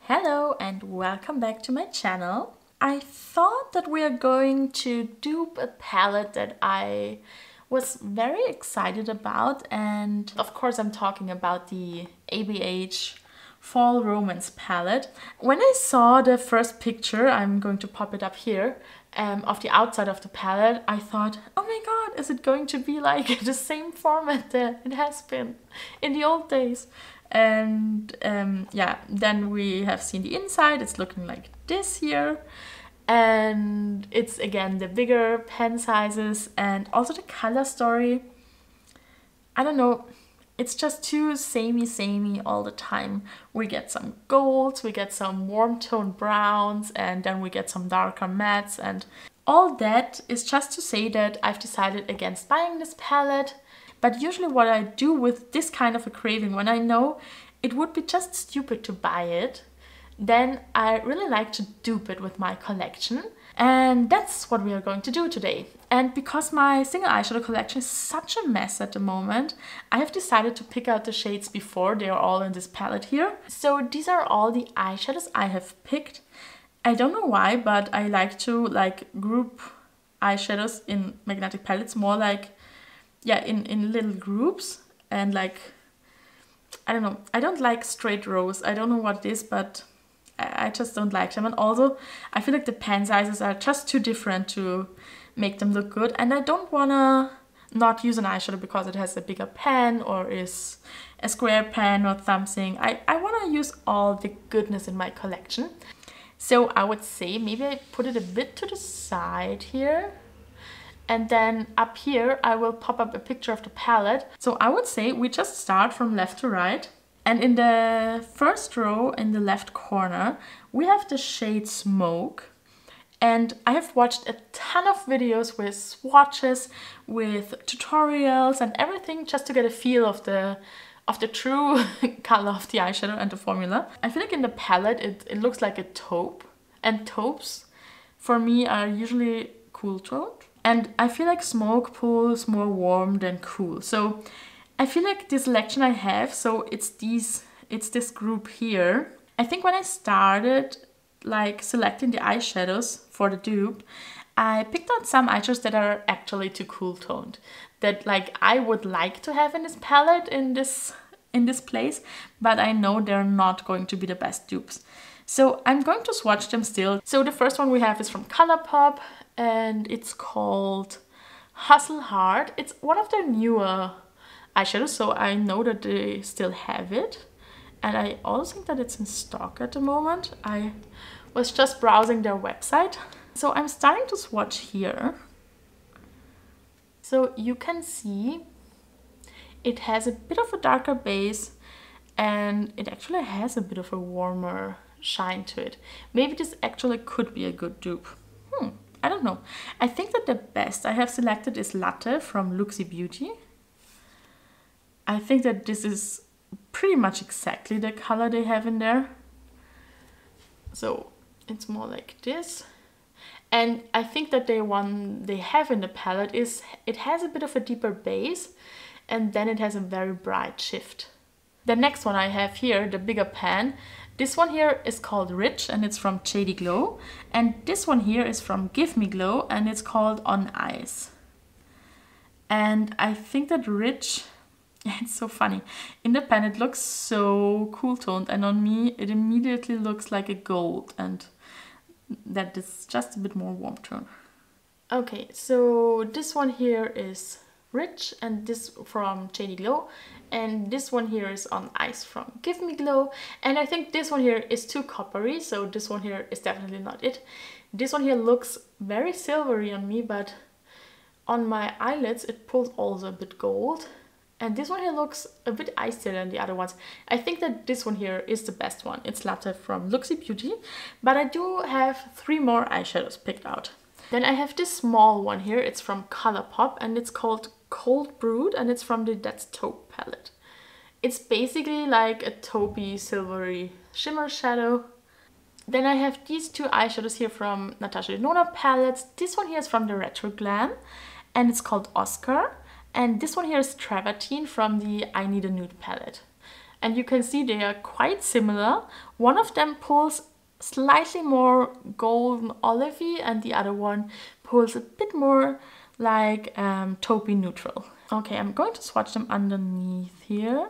Hello and welcome back to my channel. I thought that we are going to dupe a palette that I was very excited about, and of course I'm talking about the ABH Fall Romance palette. When I saw the first picture, I'm going to pop it up here, of the outside of the palette, I thought, oh my god, is it going to be like the same format that it has been in the old days? And yeah, then we have seen the inside. It's looking like this here, and it's again the bigger pen sizes and also the color story. I don't know, it's just too samey all the time. We get some golds, we get some warm toned browns, and then we get some darker mattes, and all that is just to say that I've decided against buying this palette. But usually what I do with this kind of a craving, when I know it would be just stupid to buy it, then I really like to dupe it with my collection. And that's what we are going to do today. And because my single eyeshadow collection is such a mess at the moment, I have decided to pick out the shades before they are all in this palette here. So these are all the eyeshadows I have picked. I don't know why, but I like to group eyeshadows in magnetic palettes more like, yeah, in little groups, and like, I don't know, I don't like straight rows. I don't know what it is, but I just don't like them. And also I feel like the pen sizes are just too different to make them look good, and I don't wanna not use an eyeshadow because it has a bigger pen or is a square pen or something. I wanna use all the goodness in my collection. So I would say maybe I put it a bit to the side here. And then up here, I will pop up a picture of the palette. So I would say we just start from left to right. And in the first row, in the left corner, we have the shade Smoke. And I have watched a ton of videos with swatches, with tutorials and everything, just to get a feel of the true color of the eyeshadow and the formula. I feel like in the palette, it looks like a taupe. And taupes, for me, are usually cool toned. And I feel like Smoke pulls more warm than cool. So I feel like the selection I have, so it's this group here. I think when I started like selecting the eyeshadows for the dupe, I picked out some eyeshadows that are actually too cool toned, that like I would like to have in this palette, in this place, but I know they're not going to be the best dupes. So I'm going to swatch them still. So the first one we have is from Colourpop, and it's called Hustle Hard. It's one of their newer eyeshadows, so I know that they still have it. And I also think that it's in stock at the moment. I was just browsing their website. So I'm starting to swatch here. So you can see it has a bit of a darker base, and it actually has a bit of a warmer shine to it. Maybe this actually could be a good dupe. I don't know. I think that the best I have selected is Latte from Luxie Beauty. I think that this is pretty much exactly the color they have in there. So it's more like this. And I think that the one they have in the palette is, it has a bit of a deeper base, and then it has a very bright shift. The next one I have here, the bigger pan, this one here is called Rich, and it's from Shady Glow. And this one here is from Give Me Glow, and it's called On Ice. And I think that Rich, it's so funny. In the pan it looks so cool toned, and on me it immediately looks like a gold, and that is just a bit more warm tone. Okay, so this one here is Rich, and this from Shady Glow, and this one here is On Ice from Give Me Glow, and I think this one here is too coppery, so this one here is definitely not it. This one here looks very silvery on me, but on my eyelids it pulls also a bit gold, and this one here looks a bit icier than the other ones. I think that this one here is the best one. It's Latte from Luxie Beauty, but I do have 3 more eyeshadows picked out. Then I have this small one here. It's from Colourpop, and it's called Cold Brewed, and it's from the That's Taupe palette. It's basically like a taupey silvery shimmer shadow. Then I have these 2 eyeshadows here from Natasha Denona palettes. This one here is from the Retro Glam, and it's called Oscar. And this one here is Travertine from the I Need a Nude palette. and you can see they are quite similar. One of them pulls slightly more golden olivey and the other one pulls a bit more like taupey neutral. Okay, I'm going to swatch them underneath here.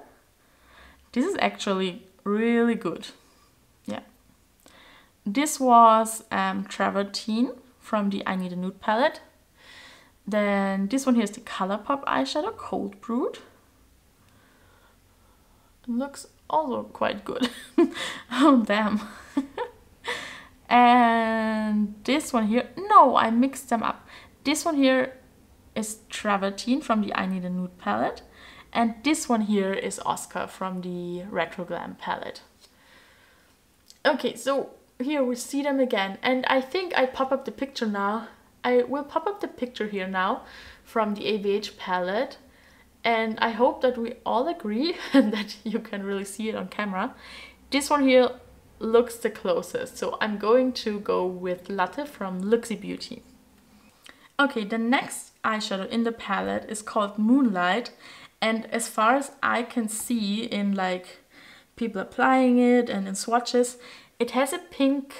This is actually really good. Yeah. This was Travertine from the I Need a Nude palette. Then this one here is the Colourpop eyeshadow, Cold Brewed. It looks also quite good. Oh, damn. And this one here, no, I mixed them up. This one here is Travertine from the I Need a Nude palette. And this one here is Oscar from the Retro Glam palette. Okay, so here we see them again. And I think I pop up the picture now. I will pop up the picture here now from the ABH palette. And I hope that we all agree and that you can really see it on camera. This one here looks the closest. So I'm going to go with Latte from Luxie Beauty. Okay, the next eyeshadow in the palette is called Moonlight. And as far as I can see in like people applying it and in swatches, it has a pink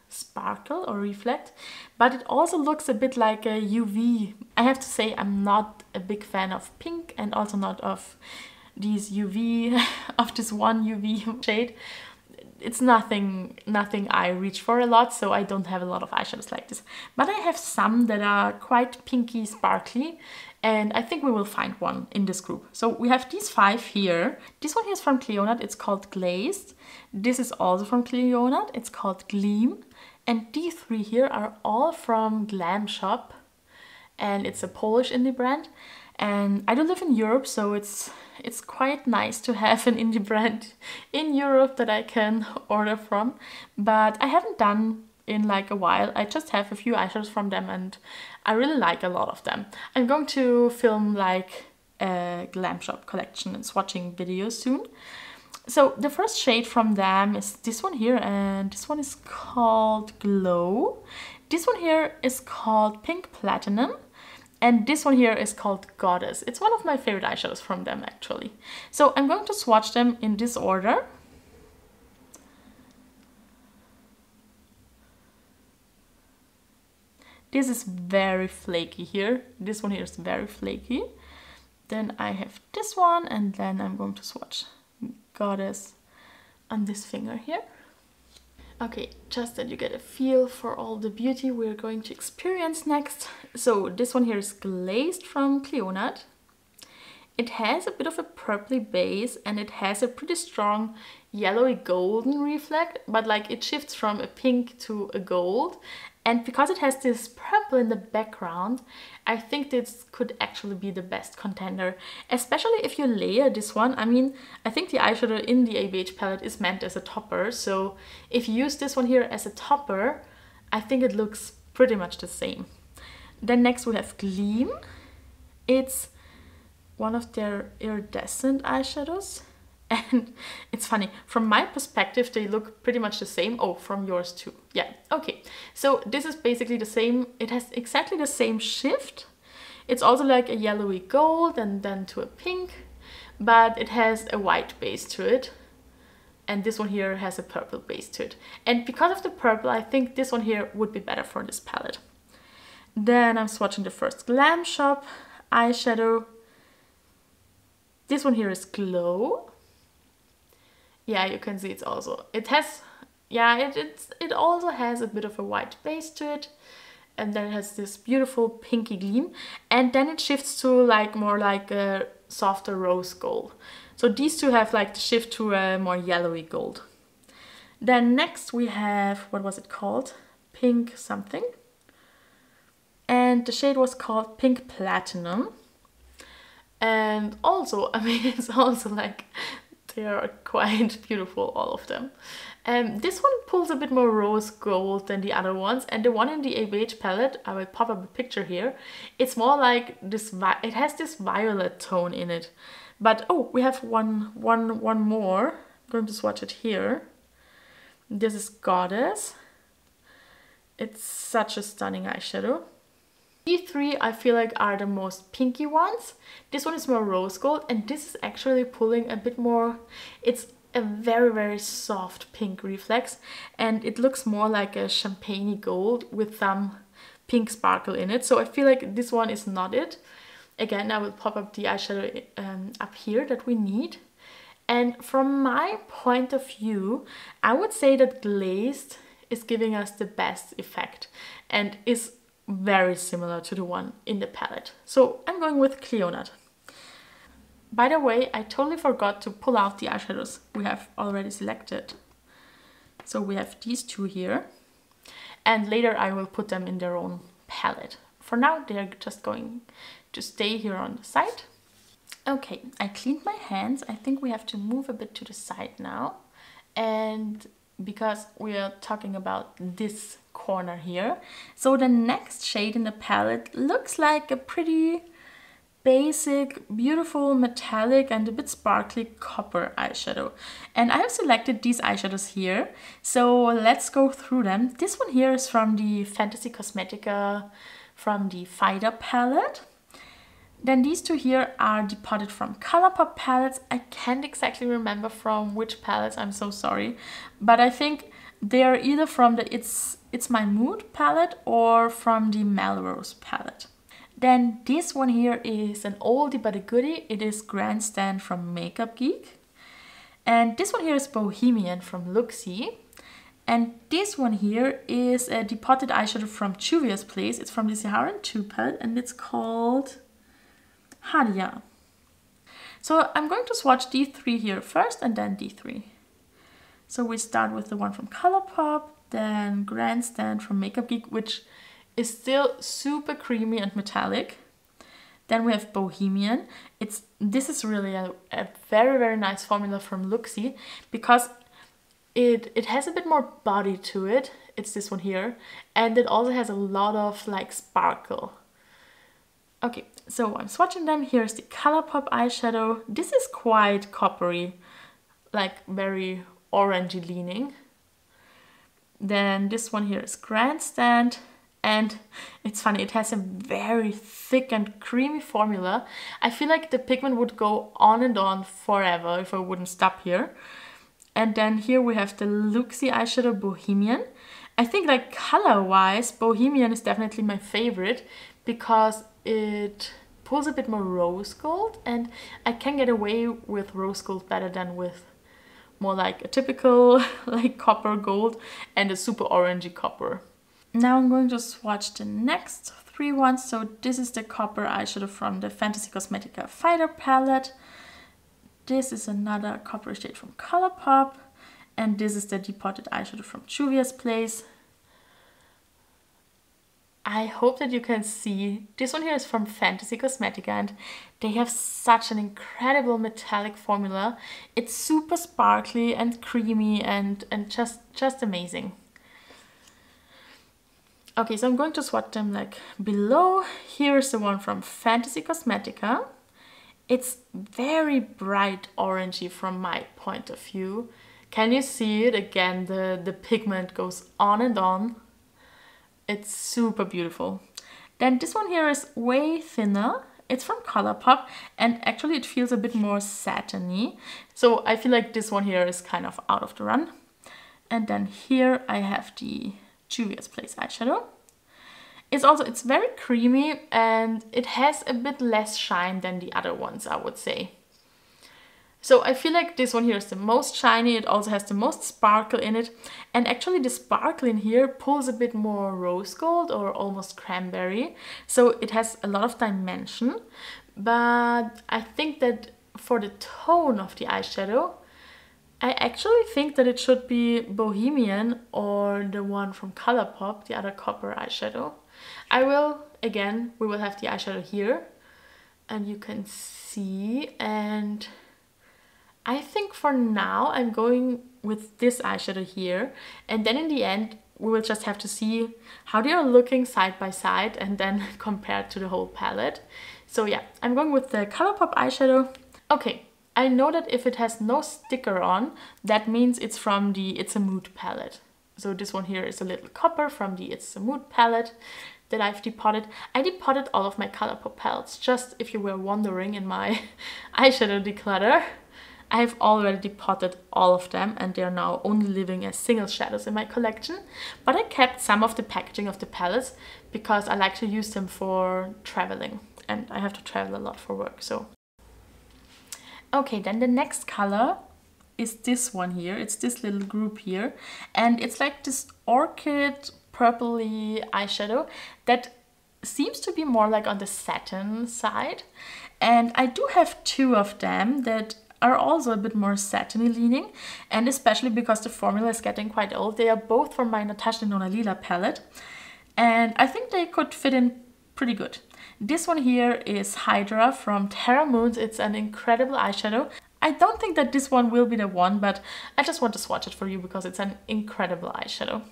sparkle or reflect, but it also looks a bit like a UV. I have to say I'm not a big fan of pink and also not of these UV, of this one UV shade. It's nothing I reach for a lot, so I don't have a lot of eyeshadows like this. But I have some that are quite pinky, sparkly, and I think we will find one in this group. So we have these 5 here. This one here is from Cleonat, it's called Glazed. This is also from Cleonat, it's called Gleam. And these 3 here are all from Glam Shop, and it's a Polish indie brand. And I don't live in Europe, so it's quite nice to have an indie brand in Europe that I can order from. But I haven't done in like a while. I just have a few eyeshadows from them and I really like a lot of them. I'm going to film like a Glam Shop collection and swatching videos soon. So the first shade from them is this one here, and this one is called Glow. This one here is called Pink Platinum. And this one here is called Goddess. It's one of my favorite eyeshadows from them, actually. So I'm going to swatch them in this order. This is very flaky here. This one here is very flaky. Then I have this one, and then I'm going to swatch Goddess on this finger here. Okay, just that you get a feel for all the beauty we're going to experience next. So this one here is Glazed from Cleonat. It has a bit of a purpley base and it has a pretty strong yellowy golden reflect, but like it shifts from a pink to a gold. And because it has this purple in the background, I think this could actually be the best contender, especially if you layer this one. I mean, I think the eyeshadow in the ABH palette is meant as a topper, so if you use this one here as a topper, I think it looks pretty much the same. Then next we have Gleam. It's one of their iridescent eyeshadows. And it's funny, from my perspective, they look pretty much the same. Oh, from yours too. Yeah, okay. So this is basically the same. It has exactly the same shift. It's also like a yellowy gold and then to a pink, but it has a white base to it. And this one here has a purple base to it. And because of the purple, I think this one here would be better for this palette. Then I'm swatching the first Glam Shop eyeshadow. This one here is Glow. Yeah, you can see it's also, it has, yeah, it also has a bit of a white base to it. And then it has this beautiful pinky gleam. And then it shifts to like more like a softer rose gold. So these two have like the shift to a more yellowy gold. Then next we have, what was it called? Pink something. And the shade was called Pink Platinum. And also, I mean, it's also like, they are quite beautiful, all of them. This one pulls a bit more rose gold than the other ones, and the one in the ABH palette, I will pop up a picture here, it's more like this, it has this violet tone in it. But oh, we have one more. I'm going to swatch it here. This is Goddess. It's such a stunning eyeshadow. These 3 I feel like are the most pinky ones. This one is more rose gold, and this is actually pulling a bit more, it's a very, very soft pink reflex, and it looks more like a champagne gold with some pink sparkle in it. So I feel like this one is not it. Again, I will pop up the eyeshadow up here that we need. And from my point of view, I would say that Glazed is giving us the best effect and is very similar to the one in the palette. So I'm going with Cleonut. By the way, I totally forgot to pull out the eyeshadows we have already selected. So we have these two here, and later I will put them in their own palette. For now, they're just going to stay here on the side. Okay, I cleaned my hands. I think we have to move a bit to the side now. And because we are talking about this corner here. So the next shade in the palette looks like a pretty basic, beautiful, metallic and a bit sparkly copper eyeshadow. And I have selected these eyeshadows here. So let's go through them. This one here is from the Fantasy Cosmetica from the Fighter palette. Then these two here are depotted from Colourpop palettes. I can't exactly remember from which palettes, I'm so sorry. But I think they are either from the It's My Mood palette or from the Melrose palette. Then this one here is an oldie but a goodie. It is Grandstand from Makeup Geek. And this one here is Bohemian from Luxie. And this one here is a depotted eyeshadow from Juvia's Place. It's from the Saharan 2 palette and it's called Hadia. So I'm going to swatch D3 here first and then D3. So we start with the one from Colourpop, then Grandstand from Makeup Geek, which is still super creamy and metallic. Then we have Bohemian. This is really a very, very nice formula from Luxie because it has a bit more body to it. It's this one here. And it also has a lot of like sparkle. Okay, so I'm swatching them. Here's the Colourpop eyeshadow. This is quite coppery, like very orangey leaning. Then this one here is Grandstand. And it's funny, it has a very thick and creamy formula. I feel like the pigment would go on and on forever if I wouldn't stop here. And then here we have the Luxie eyeshadow Bohemian. I think like color-wise, Bohemian is definitely my favorite because it pulls a bit more rose gold, and I can get away with rose gold better than with more like a typical like copper gold and a super orangey copper. Now I'm going to swatch the next three ones. So this is the copper eyeshadow from the Fantasy Cosmetica Fighter palette. This is another copper shade from Colourpop. And this is the depotted eyeshadow from Juvia's Place. I hope that you can see. This one here is from Fantasy Cosmetica and they have such an incredible metallic formula. It's super sparkly and creamy and just amazing. Okay, so I'm going to swatch them like below. Here's the one from Fantasy Cosmetica. It's very bright orangey from my point of view. Can you see it? Again, the pigment goes on and on. It's super beautiful. Then this one here is way thinner. It's from Colourpop and actually it feels a bit more satiny. So I feel like this one here is kind of out of the run. And then here I have the Juvia's Place eyeshadow. It's very creamy and it has a bit less shine than the other ones, I would say. So I feel like this one here is the most shiny. It also has the most sparkle in it. And actually the sparkle in here pulls a bit more rose gold or almost cranberry. So it has a lot of dimension. But I think that for the tone of the eyeshadow, I actually think that it should be Bohemian or the one from Colourpop, the other copper eyeshadow. We will have the eyeshadow here and you can see, and I think for now I'm going with this eyeshadow here, and then in the end we will just have to see how they are looking side by side and then compared to the whole palette. So yeah, I'm going with the Colourpop eyeshadow. Okay. I know that if it has no sticker on, that means it's from the It's a Mood palette. So this one here is a little copper from the It's a Mood palette that I've depotted. I depotted all of my Colourpop palettes, just if you were wondering in my eyeshadow declutter. I've already depotted all of them and they're now only living as single shadows in my collection. But I kept some of the packaging of the palettes because I like to use them for traveling. And I have to travel a lot for work, so. Okay, then the next color is this one here. It's this little group here. And it's like this orchid purpley eyeshadow that seems to be more like on the satin side. And I do have two of them that are also a bit more satiny leaning, and especially because the formula is getting quite old. They are both from my Natasha Denona Lila palette, and I think they could fit in pretty good. This one here is Hydra from Terra Moons. It's an incredible eyeshadow. I don't think that this one will be the one, but I just want to swatch it for you because it's an incredible eyeshadow.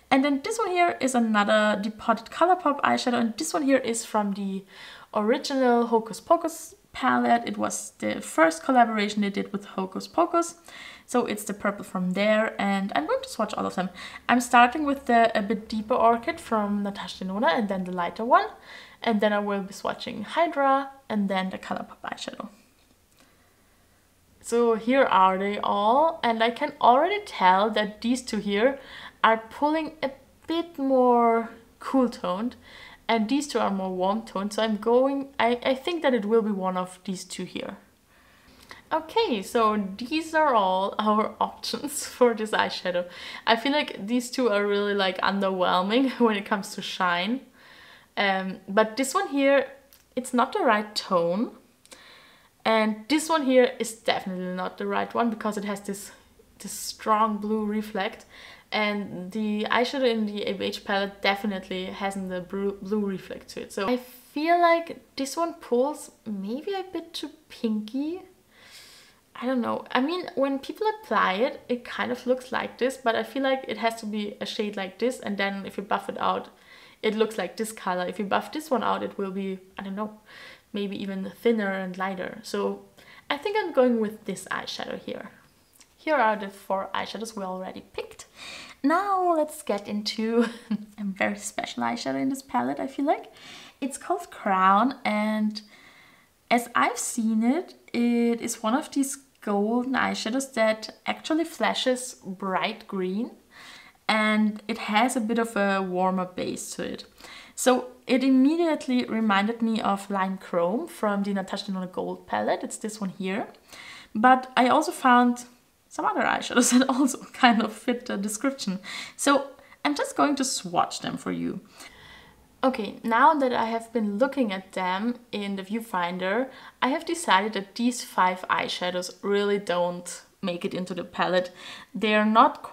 And then this one here is another depotted Colourpop eyeshadow, and this one here is from the original Hocus Pocus palette. It was the first collaboration they did with Hocus Pocus, so it's the purple from there, and I'm going to swatch all of them. I'm starting with the a bit deeper orchid from Natasha Denona and then the lighter one, and then I will be swatching Hydra and then the Colourpop eyeshadow. So here are they all, and I can already tell that these two here are pulling a bit more cool toned and these two are more warm toned, so I think that it will be one of these two here. Okay, so these are all our options for this eyeshadow. I feel like these two are really like underwhelming when it comes to shine, but this one here, it's not the right tone. And this one here is definitely not the right one because it has this strong blue reflect, and the eyeshadow in the ABH palette definitely hasn't the blue reflect to it. So I feel like this one pulls maybe a bit too pinky. I don't know. I mean, when people apply it, it kind of looks like this, but I feel like it has to be a shade like this, and then if you buff it out, it looks like this color. If you buff this one out, it will be, I don't know, maybe even thinner and lighter. So I think I'm going with this eyeshadow here. Here are the 4 eyeshadows we already picked. Now let's get into a very special eyeshadow in this palette, I feel like. It's called Crown, and as I've seen it, it is one of these golden eyeshadows that actually flashes bright green, and it has a bit of a warmer base to it. So it immediately reminded me of Lime Chrome from the Natasha Denona Gold palette. It's this one here. But I also found some other eyeshadows that also kind of fit the description. So I'm just going to swatch them for you. Okay, now that I have been looking at them in the viewfinder, I have decided that these 5 eyeshadows really don't make it into the palette. They are not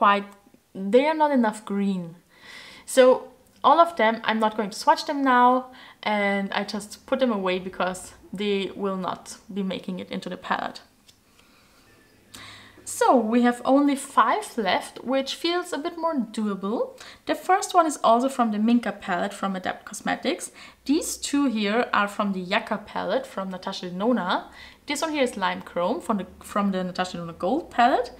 enough green. So all of them, I'm not going to swatch them now, and I just put them away because they will not be making it into the palette. So we have only 5 left, which feels a bit more doable. The first one is also from the Minka palette from Adept Cosmetics. These 2 here are from the Yucca palette from Natasha Denona. This one here is Lime Chrome from the Natasha Denona Gold palette.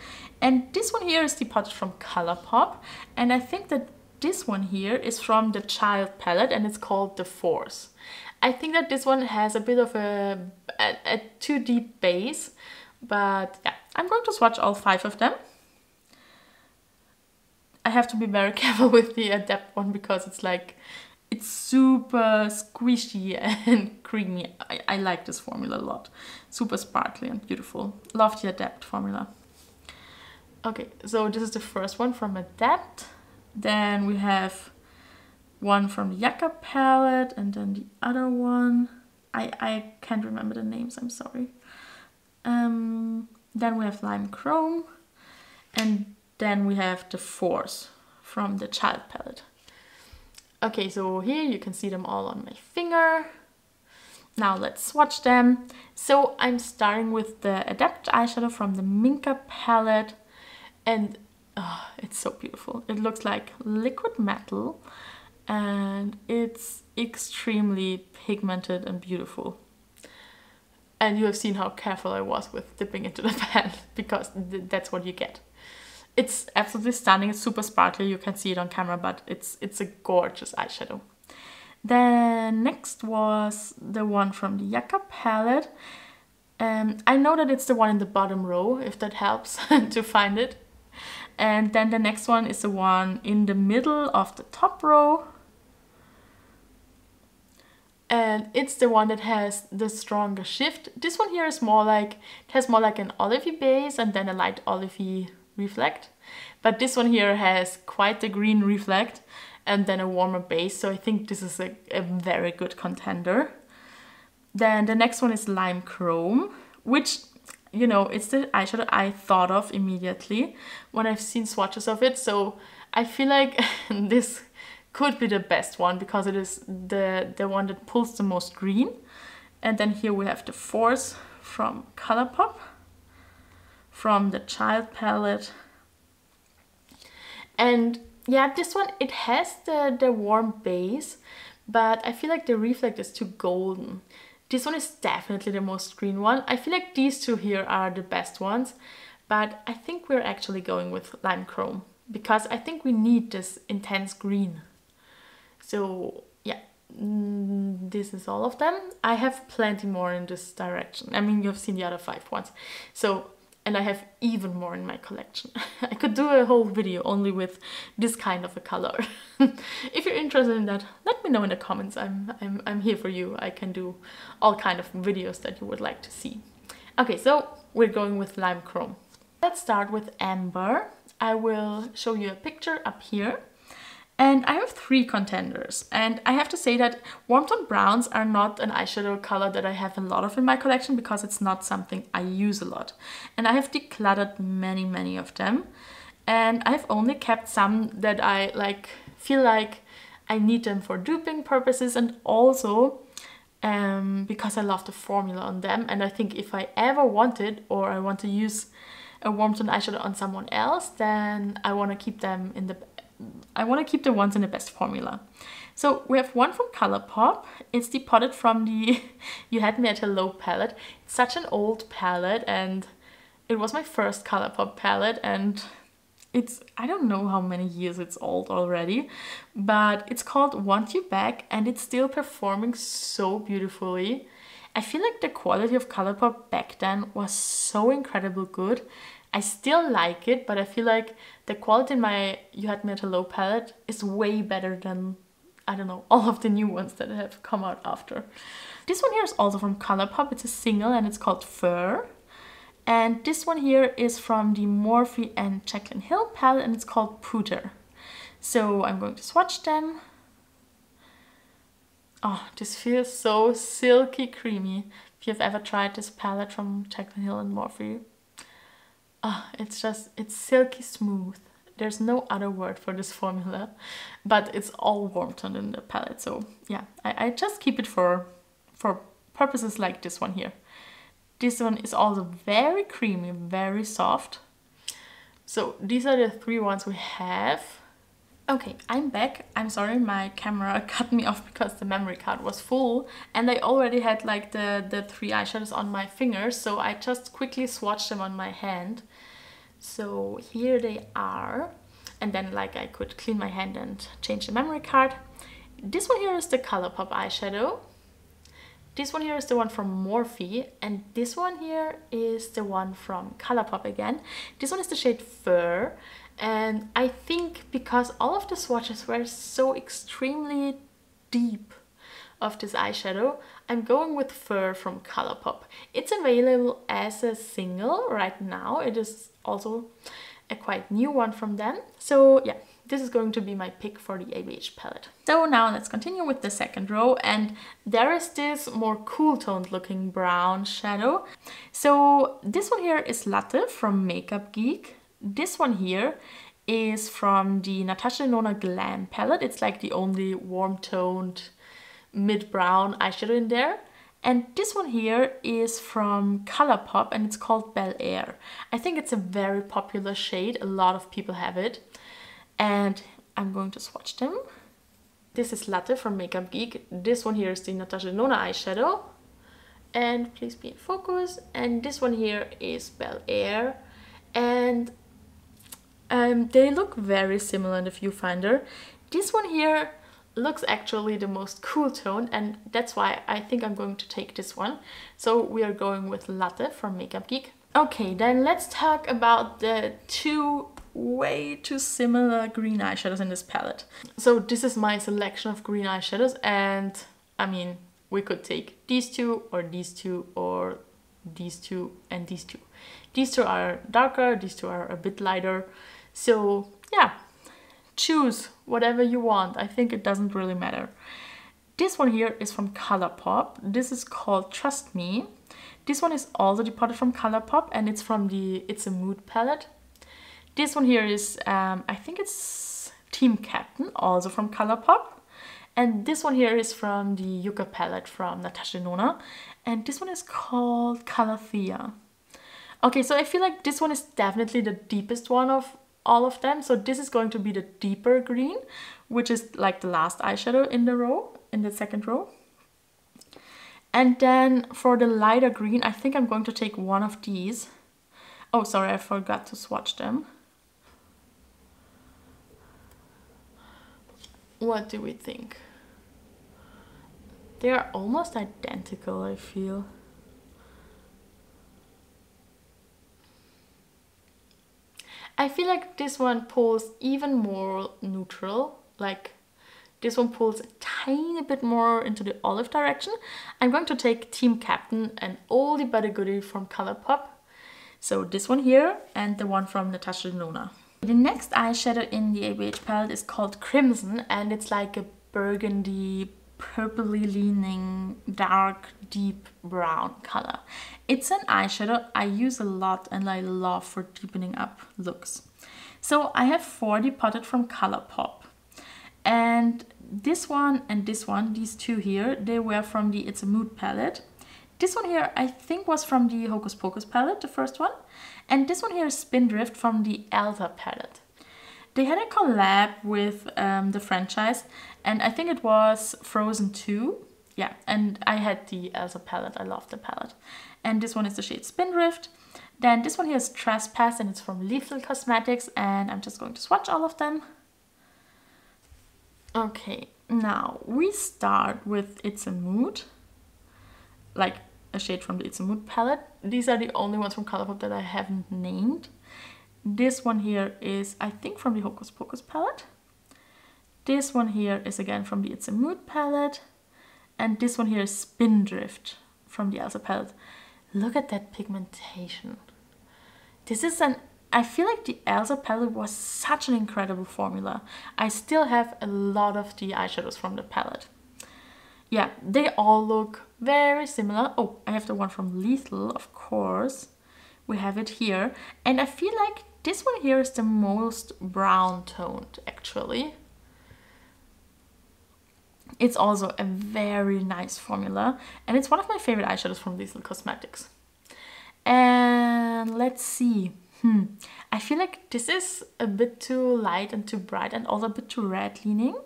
And this one here is depotted from Colourpop. And I think that this one here is from the Child palette, and it's called The Force. I think that this one has a bit of a too deep base, but yeah, I'm going to swatch all 5 of them. I have to be very careful with the Adept one because it's super squishy and creamy. I like this formula a lot. Super sparkly and beautiful. Love the Adept formula. Okay, so this is the first one from Adept. Then we have one from the Yucca palette, and then the other one. I can't remember the names, I'm sorry. Then we have Lime Chrome, and then we have The Force from the Child palette. Okay, so here you can see them all on my finger. Now let's swatch them. So I'm starting with the Adept eyeshadow from the Minka palette, and it's so beautiful. It looks like liquid metal, and it's extremely pigmented and beautiful. And you have seen how careful I was with dipping into the pan because that's what you get. It's absolutely stunning. It's super sparkly. You can see it on camera, but it's a gorgeous eyeshadow. Then next was the one from the Yucca palette. I know that it's the one in the bottom row, if that helps to find it. And then the next one is the one in the middle of the top row. And it's the one that has the stronger shift. This one here is more like, it has more like an olivey base and then a light olivey reflect. But this one here has quite the green reflect and then a warmer base. So I think this is a very good contender. Then the next one is Lime Chrome, which, you know, it's the eyeshadow I thought of immediately when I've seen swatches of it. So I feel like this could be the best one because it is the one that pulls the most green. And then here we have the Force from Colourpop, from the Child palette. And yeah, this one, it has the warm base, but I feel like the reflect is too golden. This one is definitely the most green one. I feel like these two here are the best ones, but I think we're actually going with Lime Chrome because I think we need this intense green. So yeah, this is all of them. I have plenty more in this direction. I mean, you've seen the other 5 ones. So, and I have even more in my collection. I could do a whole video only with this kind of a color. If you're interested in that, let me know in the comments. I'm here for you. I can do all kind of videos that you would like to see. Okay, so we're going with Lime Chrome. Let's start with Amber. I will show you a picture up here. And I have 3 contenders, and I have to say that warm tone browns are not an eyeshadow color that I have a lot of in my collection because it's not something I use a lot. And I have decluttered many of them, and I've only kept some that I feel like I need them for duping purposes, and also because I love the formula on them. And I think if I ever want it, or I want to use a warm tone eyeshadow on someone else, then I want to keep them in the ones in the best formula. So we have one from Colourpop. It's the Potted from the You Had Me at Hello palette. It's such an old palette, and it was my first Colourpop palette, and it's, I don't know how many years it's old already, but it's called Want You Back, and it's still performing so beautifully. I feel like the quality of Colourpop back then was so incredibly good. I still like it, but I feel like the quality in my You Had Me at Hello palette is way better than, I don't know, all of the new ones that have come out after. This one here is also from Colourpop. It's a single and it's called Fur. And this one here is from the Morphe and Jaclyn Hill palette, and it's called Pooter. So I'm going to swatch them. Oh, this feels so silky creamy. If you've ever tried this palette from Jaclyn Hill and Morphe, it's silky smooth. There's no other word for this formula, but it's all warm toned in the palette. So yeah, I just keep it for purposes like this one here. This one is also very creamy, very soft. So these are the 3 ones we have. Okay, I'm back. I'm sorry, my camera cut me off because the memory card was full, and I already had like the 3 eyeshadows on my fingers, so I just quickly swatched them on my hand. So here they are, and then like I could clean my hand and change the memory card. This one here is the Colourpop eyeshadow. This one here is the one from Morphe, and this one here is the one from Colourpop again. This one is the shade Fur, and I think because all of the swatches were so extremely deep of this eyeshadow, I'm going with Fur from Colourpop. It's available as a single right now. It is also a quite new one from them. So yeah, this is going to be my pick for the ABH palette. So now let's continue with the second row, and there is this more cool toned looking brown shadow. So this one here is Latte from Makeup Geek. This one here is from the Natasha Denona Glam palette. It's like the only warm toned mid-brown eyeshadow in there. And this one here is from Colourpop, and it's called Bel Air. I think it's a very popular shade. A lot of people have it. And I'm going to swatch them. This is Latte from Makeup Geek. This one here is the Natasha Denona eyeshadow. And please be in focus. And this one here is Bel Air. And they look very similar in the viewfinder. This one here looks actually the most cool tone, and that's why I think I'm going to take this one. So we are going with Latte from Makeup Geek. Okay, then let's talk about the two way too similar green eyeshadows in this palette. So this is my selection of green eyeshadows, and I mean, we could take these two or these two or these two and these two. These two are darker, these two are a bit lighter. So yeah, choose whatever you want. I think it doesn't really matter. This one here is from Colourpop. This is called Trust Me. This one is also departed from Colourpop, and it's from the It's a Mood palette. This one here is, I think it's Team Captain, also from Colourpop. And this one here is from the Yucca palette from Natasha Denona. And this one is called Calathea. Okay, so I feel like this one is definitely the deepest one of all of them. So this is going to be the deeper green, which is like the last eyeshadow in the row, in the second row. And then for the lighter green, I think I'm going to take one of these. Oh, sorry, I forgot to swatch them. What do we think? They are almost identical, I feel. I feel like this one pulls even more neutral, like this one pulls a tiny bit more into the olive direction. I'm going to take Team Captain, an oldie but a goodie from Colourpop. So this one here and the one from Natasha Denona. The next eyeshadow in the ABH palette is called Crimson, and it's like a burgundy, purpley leaning, dark, deep brown color. It's an eyeshadow I use a lot and I love for deepening up looks. So I have 4 depotted from Colourpop. And this one and this one, these two here, they were from the It's a Mood palette. This one here, I think, was from the Hocus Pocus palette, the first one. And this one here is Spindrift from the Elsa palette. They had a collab with the franchise, and I think it was Frozen 2. Yeah, and I had the Elsa palette. I love the palette. And this one is the shade Spindrift. Then this one here is Trespass, and it's from Lethal Cosmetics, and I'm just going to swatch all of them. Okay, now we start with It's a Mood, like a shade from the It's a Mood palette. These are the only ones from Colourpop that I haven't named. This one here is, I think, from the Hocus Pocus palette. This one here is again from the It's a Mood palette. And this one here is Spindrift from the Elsa palette. Look at that pigmentation. This is I feel like the Elsa palette was such an incredible formula. I still have a lot of the eyeshadows from the palette. Yeah, they all look very similar. Oh, I have the one from Lethal, of course. We have it here. And I feel like this one here is the most brown toned, actually. It's also a very nice formula. And it's one of my favorite eyeshadows from Lethal Cosmetics. And let's see. I feel like this is a bit too light and too bright and also a bit too red leaning.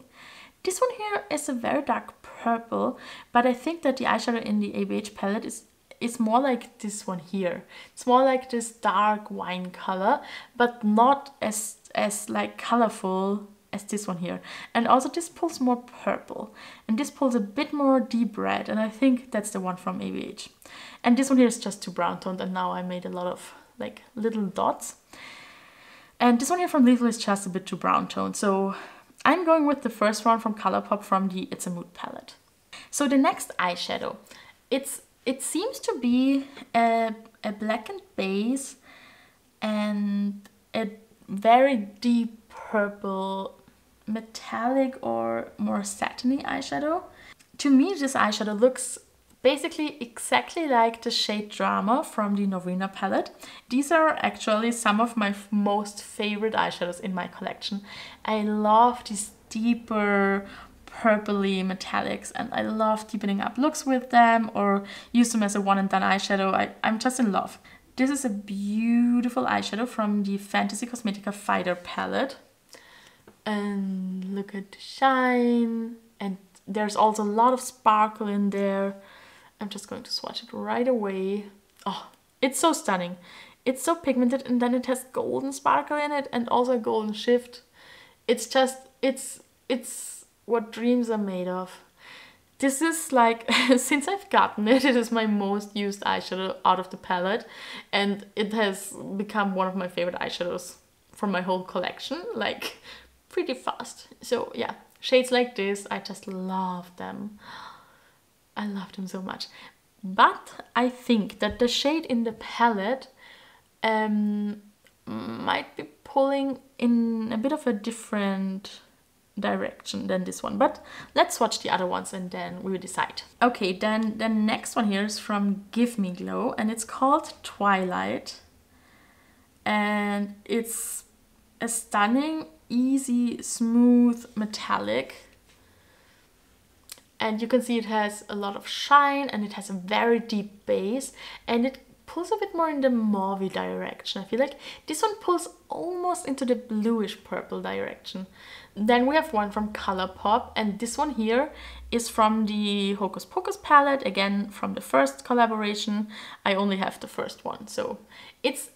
This one here is a very dark purple, but I think that the eyeshadow in the ABH palette is more like this one here. It's more like this dark wine color, but not as like colorful as this one here. And also this pulls more purple, and this pulls a bit more deep red, and I think that's the one from ABH. And this one here is just too brown toned, and now I made a lot of like little dots. And this one here from Lethal is just a bit too brown toned, so I'm going with the first one from Colourpop from the It's a Mood palette. So the next eyeshadow, it seems to be a blackened base and a very deep purple metallic or more satiny eyeshadow. To me, this eyeshadow looks basically exactly like the shade Drama from the Norvina palette. These are actually some of my most favorite eyeshadows in my collection. I love these deeper purpley metallics, and I love deepening up looks with them or use them as a one and done eyeshadow. I'm just in love. This is a beautiful eyeshadow from the Fantasy Cosmetica Fighter palette. And look at the shine, and there's also a lot of sparkle in there. I'm just going to swatch it right away. Oh, it's so stunning. It's so pigmented, and then it has golden sparkle in it and also a golden shift. It's just, it's what dreams are made of. This is like, since I've gotten it, it is my most used eyeshadow out of the palette, and it has become one of my favorite eyeshadows from my whole collection, like pretty fast. So yeah, shades like this, I just love them. I love them so much. But I think that the shade in the palette might be pulling in a bit of a different direction than this one, but let's watch the other ones and then we will decide. Okay, then the next one here is from Give Me Glow, and it's called Twilight, and it's a stunning, easy, smooth metallic, and you can see it has a lot of shine and it has a very deep base, and it pulls a bit more in the mauve direction. I feel like this one pulls almost into the bluish purple direction. Then we have one from ColourPop, and this one here is from the Hocus Pocus palette, again from the first collaboration. I only have the first one, so it's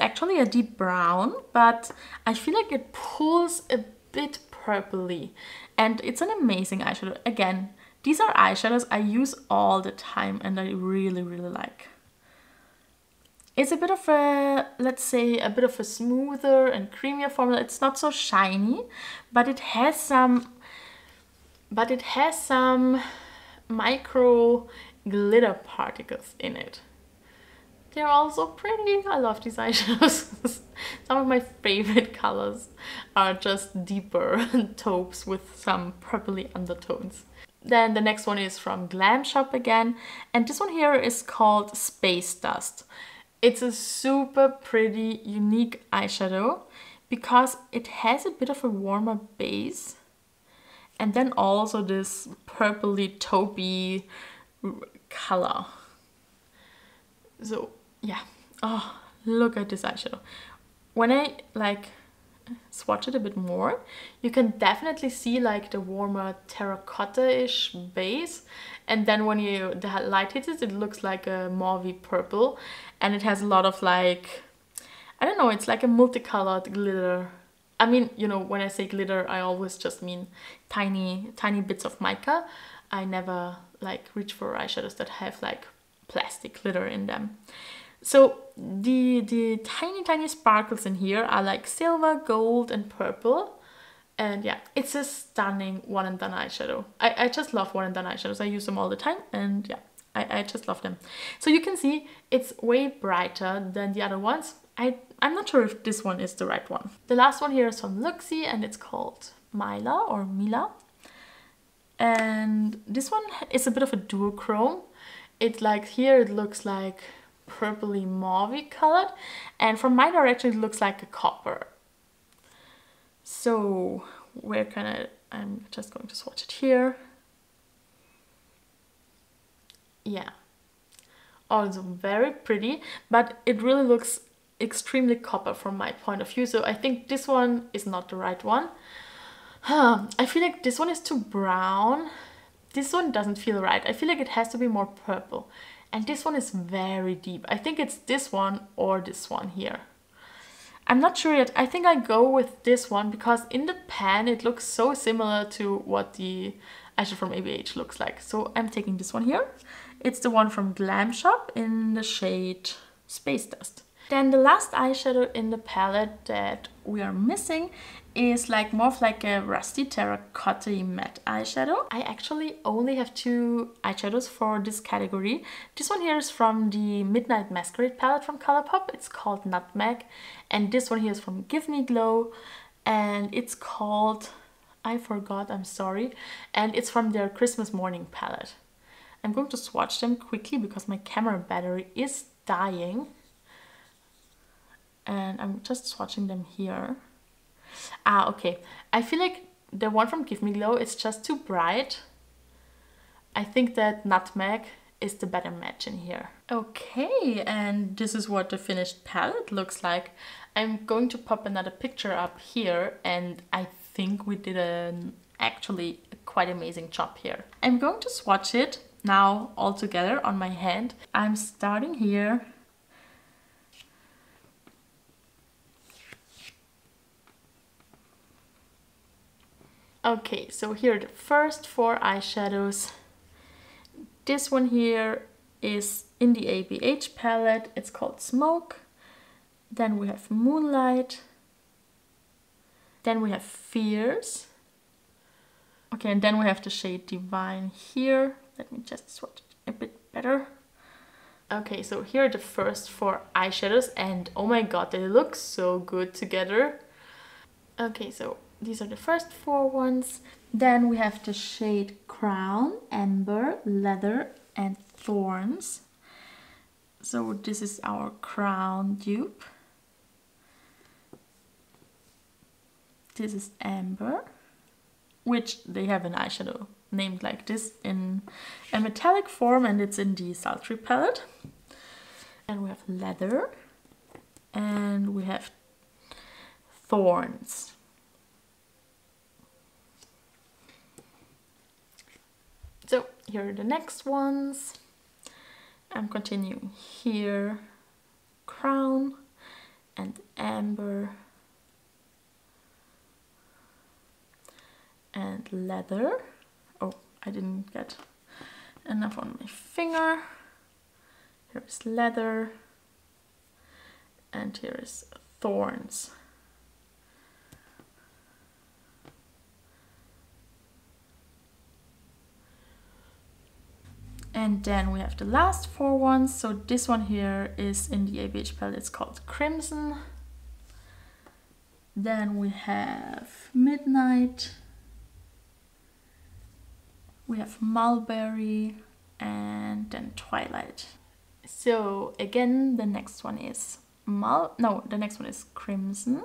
actually a deep brown, but I feel like it pulls a bit purpley, and it's an amazing eyeshadow. Again, these are eyeshadows I use all the time and I really, really like. It's a bit of a, let's say, a bit of a smoother and creamier formula. It's not so shiny, but it has some micro glitter particles in it. They're also pretty. I love these eyeshadows. Some of my favorite colors are just deeper taupes with some purpley undertones. Then the next one is from Glam Shop again, and this one here is called Space Dust. It's a super pretty, unique eyeshadow because it has a bit of a warmer base and then also this purpley taupey color. So yeah, oh, look at this eyeshadow. When I like swatch it a bit more, you can definitely see like the warmer terracotta-ish base, and then when the light hits it, it looks like a mauve purple, and it has a lot of like, I don't know, it's like a multicolored glitter. I mean, you know, when I say glitter, I always just mean tiny bits of mica. I never like reach for eyeshadows that have like plastic glitter in them. So the tiny sparkles in here are like silver, gold and purple. And yeah, it's a stunning one and done eyeshadow. I just love one and done eyeshadows. I use them all the time, and yeah, I just love them. So you can see it's way brighter than the other ones. I'm not sure if this one is the right one. The last one here is from Luxie, and it's called Mila or Mila. And this one is a bit of a duochrome. It like here it looks like purpley mauve colored, and from my direction it looks like a copper. So where can I'm just going to swatch it here. Yeah, also very pretty, but it really looks extremely copper from my point of view, so I think this one is not the right one. I feel like this one is too brown. This one doesn't feel right. I feel like it has to be more purple. And this one is very deep. I think it's this one or this one here. I'm not sure yet. I think I go with this one because in the pan it looks so similar to what the eyeshadow from ABH looks like. So I'm taking this one here. It's the one from Glam Shop in the shade Space Dust. Then the last eyeshadow in the palette that we are missing is like more of like a rusty terracotta matte eyeshadow. I actually only have 2 eyeshadows for this category. This one here is from the Midnight Masquerade palette from ColourPop. It's called Nutmeg. And this one here is from Give Me Glow, and it's called, I forgot, I'm sorry. And it's from their Christmas Morning palette. I'm going to swatch them quickly because my camera battery is dying. And I'm just swatching them here. Okay. I feel like the one from Give Me Glow is just too bright. I think that Nutmeg is the better match in here. Okay, and this is what the finished palette looks like. I'm going to pop another picture up here, and I think we did an actually quite amazing job here. I'm going to swatch it now all together on my hand. I'm starting here. Okay, so here are the first 4 eyeshadows. This one here is in the ABH palette. It's called Smoke. Then we have Moonlight. Then we have Fierce. Okay, and then we have the shade Divine here. Let me just swatch it a bit better. Okay, so here are the first 4 eyeshadows, and oh my god, they look so good together. Okay, so these are the first 4 ones. Then we have the shade Crown, Amber, Leather, and Thorns. So this is our Crown dupe. This is Amber, which they have an eyeshadow named like this in a metallic form, and it's in the Sultry palette. And we have Leather, and we have Thorns. So here are the next ones. I'm continuing here. Crown and Amber and Leather. Oh, I didn't get enough on my finger. Here is Leather and here is Thorns. And then we have the last 4 ones. So this one here is in the ABH palette. It's called Crimson. Then we have Midnight. We have Mulberry and then Twilight. So again, the next one is the next one is Crimson.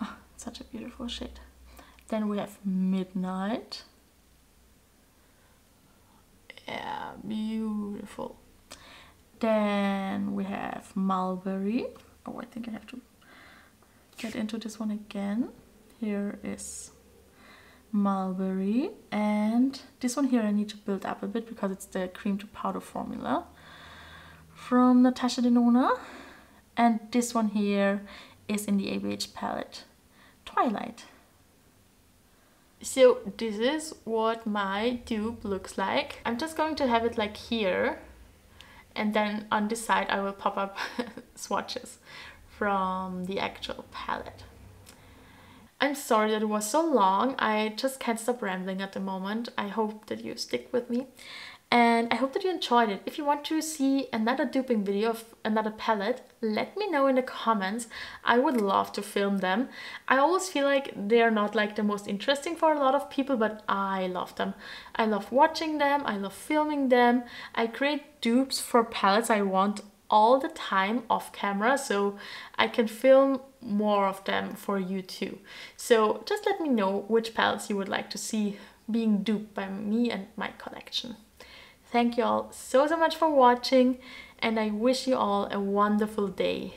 Oh, such a beautiful shade. Then we have Midnight. Yeah, beautiful. Then we have Mulberry. Oh, I think I have to get into this one again. Here is Mulberry, and this one here I need to build up a bit because it's the cream to powder formula from Natasha Denona. And this one here is in the ABH palette, Twilight. So this is what my dupe looks like. I'm just going to have it like here, and then on this side I will pop up swatches from the actual palette. I'm sorry that it was so long. I just can't stop rambling at the moment. I hope that you stick with me. And I hope that you enjoyed it. If you want to see another duping video of another palette, let me know in the comments. I would love to film them. I always feel like they're not like the most interesting for a lot of people, but I love them. I love watching them. I love filming them. I create dupes for palettes I want all the time off camera, so I can film more of them for you too. So just let me know which palettes you would like to see being duped by me and my collection. Thank you all so much for watching, and I wish you all a wonderful day.